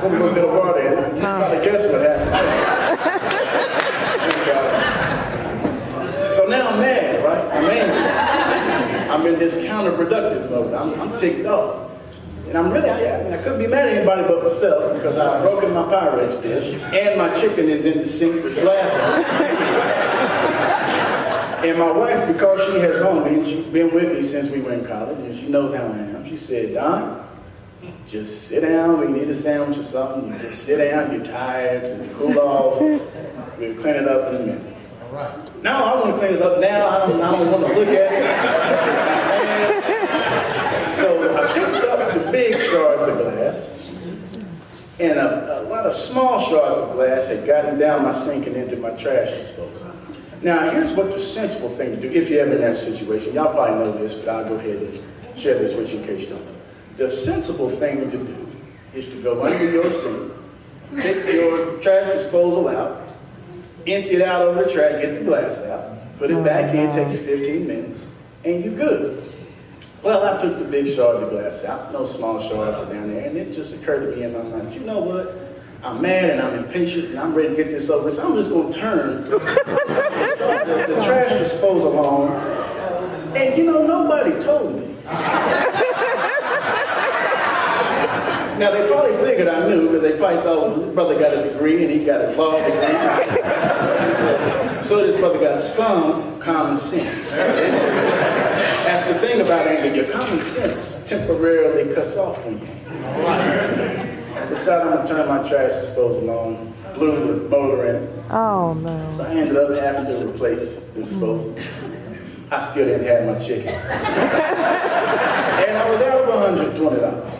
Put a little bit of water in it. You probably guess what happened. So now I'm mad, right? I'm angry. I'm in this counterproductive mode. I'm ticked off. And I'm really, I couldn't be mad at anybody but myself because I've broken my Pyrex dish and my chicken is in the sink with glass on it. And my wife, because she has known me, and she's been with me since we were in college, and she knows how I am, she said, Don, just sit down. We need a sandwich or something. You just sit down. You're tired. Just cool off. We'll clean it up in a minute. All right. Now I want to clean it up now. I don't want to look at it. So I picked up the big shards of glass, and a lot of small shards of glass had gotten down my sink and into my trash disposal. Now here's what the sensible thing to do if you're ever in that situation. Y'all probably know this, but I'll go ahead and share this with you in case you don't know. The sensible thing to do is to go under your sink, take your trash disposal out, empty it out over the trash, get the glass out, put it back in, take you 15 minutes, and you're good. Well, I took the big shards of glass out, no small shards were down there, and it just occurred to me in my mind, you know what? I'm mad and I'm impatient and I'm ready to get this over, so I'm just going to turn the trash disposal on. And you know, nobody told me. Now, they probably figured I knew because they probably thought, well, this brother got a degree and he got a law degree. So this brother got some common sense. That's the thing about anger. Your common sense temporarily cuts off when you're angry. I decided I'm going to turn my trash disposal on, blew the motor in it. Oh, no. So I ended up having to replace the disposal. I still didn't have my chicken. And I was out of $120.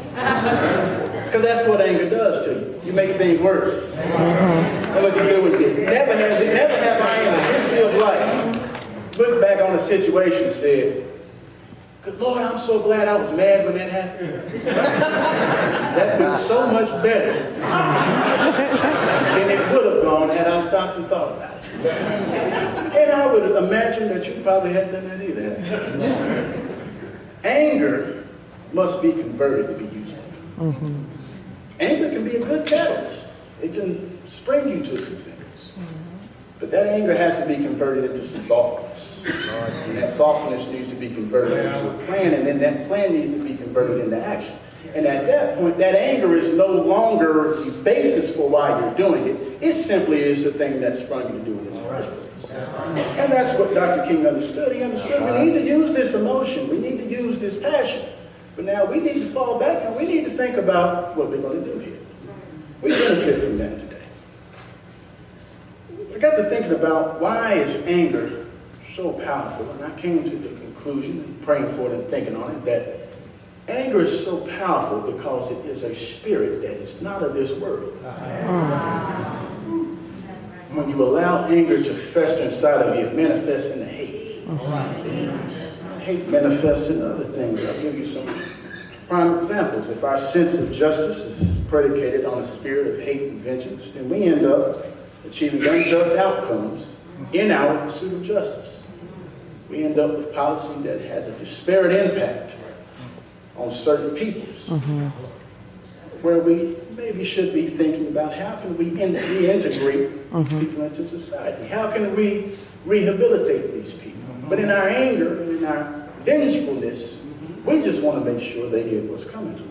Because that's what anger does to you. You make things worse. And what you do with it. Never have I in the history of life looked back on a situation and said, good Lord, I'm so glad I was mad when that happened. That went so much better than it would have gone had I stopped and thought about it. And I would imagine that you probably hadn't done that either. Anger must be converted to be useful. Anger can be a good catalyst. It can spring you to some things. But that anger has to be converted into some thoughtfulness. And that thoughtfulness needs to be converted into a plan, and then that plan needs to be converted into action. And at that point, that anger is no longer the basis for why you're doing it. It simply is the thing that sprung you to do it in the first place. And that's what Dr. King understood. He understood we need to use this emotion. We need to use this passion. But now we need to fall back and we need to think about what we're going to do here. We benefit from that today. I got to thinking about why is anger so powerful, and I came to the conclusion, praying for it and thinking on it, that anger is so powerful because it is a spirit that is not of this world. When you allow anger to fester inside of you, it manifests into hate. Hate manifests in other things. I'll give you some prime examples. If our sense of justice is predicated on a spirit of hate and vengeance, then we end up achieving unjust outcomes in our pursuit of justice. We end up with policy that has a disparate impact on certain peoples, where we maybe should be thinking about how can we reintegrate these people into society? How can we rehabilitate these people? But in our anger and in our vengefulness, we just want to make sure they get what's coming to them.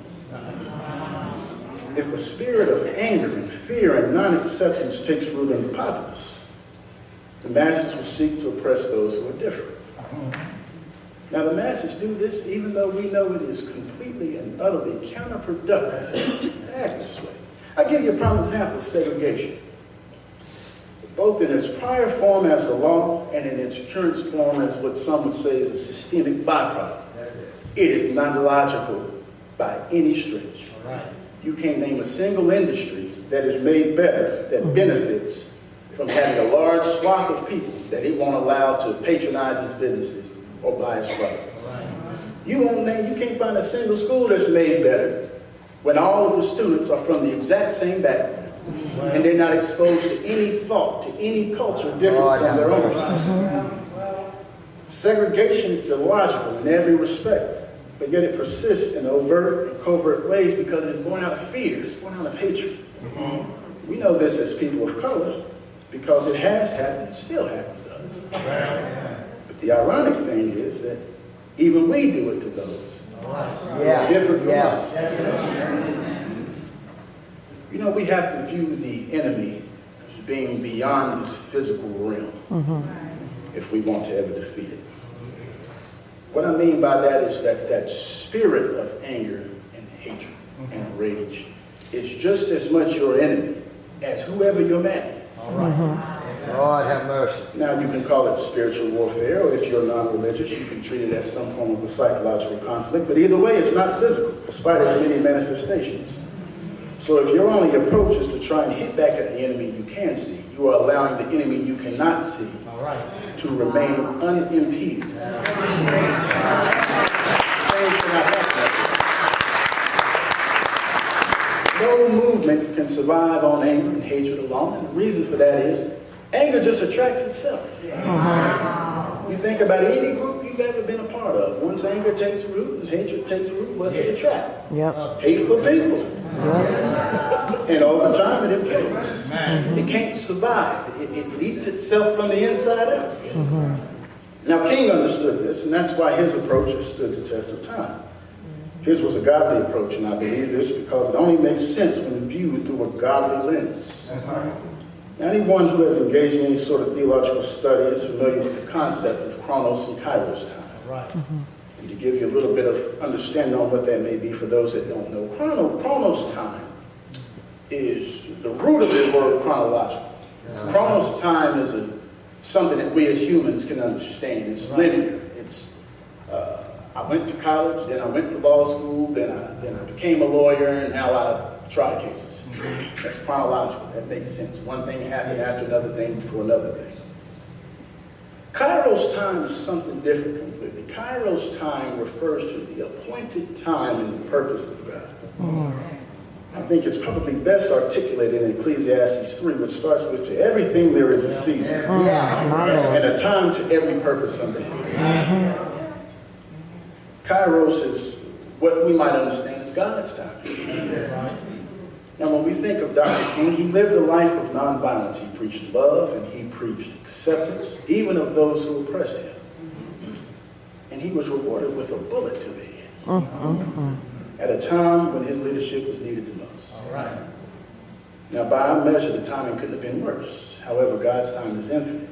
If a spirit of anger and fear and non-acceptance takes root in the populace, the masses will seek to oppress those who are different. Now the masses do this even though we know it is completely and utterly counterproductive to act this way. I'll give you a prime example of segregation. Both in its prior form as the law and in its current form as what some would say is a systemic byproduct. It is not logical by any stretch. You can't name a single industry that is made better, that benefits from having a large swath of people that it won't allow to patronize its businesses or buy its product. You can't find a single school that's made better when all of the students are from the exact same background. And they're not exposed to any thought, to any culture different from their own. Segregation is illogical in every respect, but yet it persists in overt and covert ways because it's born out of fear, it's born out of hatred. We know this as people of color because it has happened, it still happens to us. But the ironic thing is that even we do it to those who are different from us. You know, we have to view the enemy as being beyond this physical realm if we want to ever defeat it. What I mean by that is that spirit of anger and hatred and rage is just as much your enemy as whoever you're mad at. Lord have mercy. Now you can call it spiritual warfare, or if you're non-religious, you can treat it as some form of a psychological conflict, but either way, it's not physical, despite its many manifestations. So if your only approach is to try and hit back at the enemy you can see, you are allowing the enemy you cannot see to remain unimpeded. No movement can survive on anger and hatred alone, and the reason for that is anger just attracts itself. You think about any group you've ever been a part of. Once anger takes root and hatred takes root, what's it attract? Hateful people. And over time it implodes. It can't survive. It eats itself from the inside out. Now King understood this, and that's why his approach has stood the test of time. His was a godly approach, and I believe this because it only makes sense when viewed through a godly lens. Now, anyone who has engaged in any sort of theological study is familiar with the concept of Chronos and Kairos time. And to give you a little bit of understanding on what that may be for those that don't know, Chronos time is the root of the word chronological. Chronos time is something that we as humans can understand. It's linear. It's I went to college, then I went to law school, then I became a lawyer, and now I try cases. That's chronological. That makes sense. One thing happened after another thing before another thing. Kairos time is something different completely. Kairos time refers to the appointed time and the purpose of God. I think it's probably best articulated in Ecclesiastes 3, which starts with, to everything there is a season, and a time to every purpose under heaven. Kairos is what we might understand as God's time. Now, when we think of Dr. King, he lived a life of nonviolence. He preached love and he preached acceptance, even of those who oppressed him. And he was rewarded with a bullet to the head at a time when his leadership was needed the most. Now, by our measure, the timing couldn't have been worse. However, God's time is infinite.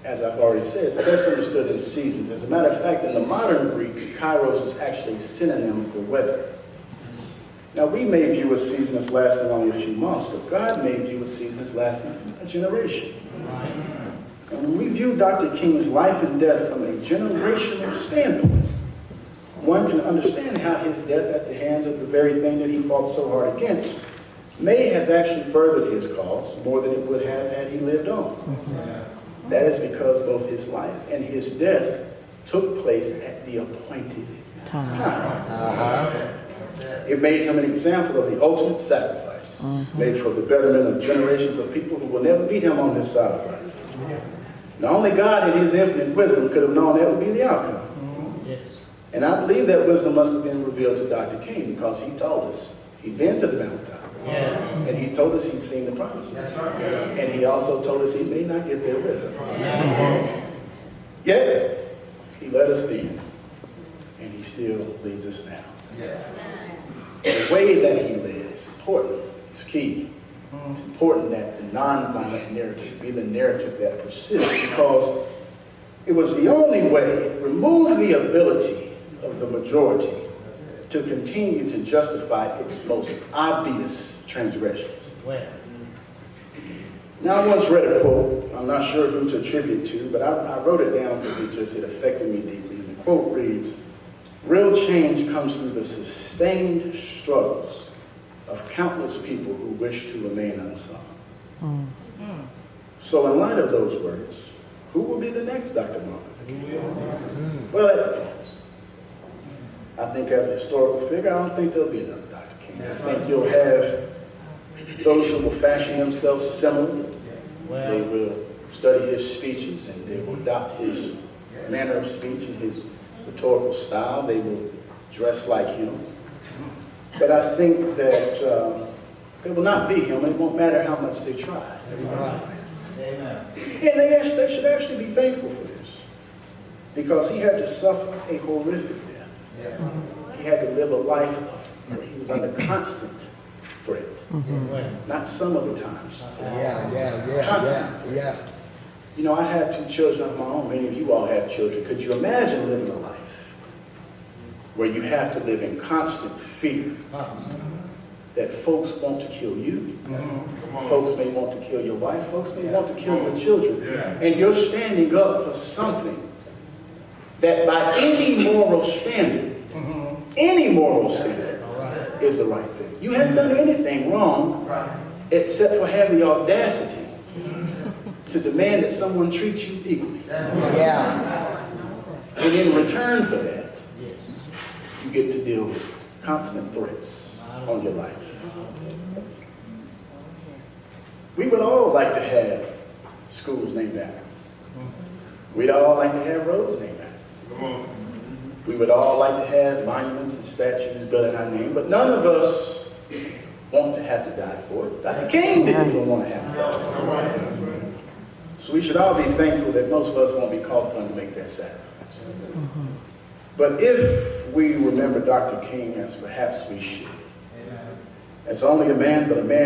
As I've already said, it's best understood in seasons. As a matter of fact, in the modern Greek, Kairos is actually a synonym for weather. Now, we may view a season as lasting only a few months, but God may view a season as lasting a generation. And when we view Dr. King's life and death from a generational standpoint, one can understand how his death at the hands of the very thing that he fought so hard against may have actually furthered his cause more than it would have had he lived on. That is because both his life and his death took place at the appointed time. It made him an example of the ultimate sacrifice, made for the betterment of generations of people who will never meet him on this side of life. Now, only God in his infinite wisdom could have known that would be the outcome. And I believe that wisdom must have been revealed to Dr. King because he told us he'd been to the mountaintop. And he told us he'd seen the promised land. And he also told us he may not get there with us. Yet, he let us in. And he still leads us now. The way that he led is important. It's key. It's important that the nonviolent narrative be the narrative that persists because it was the only way it removed the ability of the majority to continue to justify its most obvious transgressions. Now, I once read a quote, I'm not sure who to attribute to, but I wrote it down because it affected me deeply. And the quote reads, "Real change comes through the sustained struggles of countless people who wish to remain unsung." So in light of those words, who will be the next Dr. Martin Luther King? Well, that depends. I think as a historical figure, I don't think there'll be another Dr. King. I think you'll have those who will fashion themselves similarly. They will study his speeches and they will adopt his manner of speech and his rhetorical style. They will dress like him. But I think that it will not be him. It won't matter how much they try. Amen. And they should actually be thankful for this, because he had to suffer a horrific death. Yeah. He had to live a life where he was under constant threat. Not some of the times. Yeah. You know, I have 2 children of my own. Many of you all have children. Could you imagine living a life where you have to live in constant fear that folks want to kill you? Folks may want to kill your wife. Folks may want to kill your children. And you're standing up for something that by any moral standard, is the right thing. You haven't done anything wrong except for have the audacity to demand that someone treat you equally. Yeah. And in return for that, you get to deal with constant threats on your life. We would all like to have schools named after us. We'd all like to have roads named after us. We would all like to have monuments and statues built in our name, but none of us want to have to die for it. Dr. King didn't want to have to die for it. So we should all be thankful that most of us won't be called upon to make that sacrifice. But if we remember Dr. King, as perhaps we should, as only a man, but a man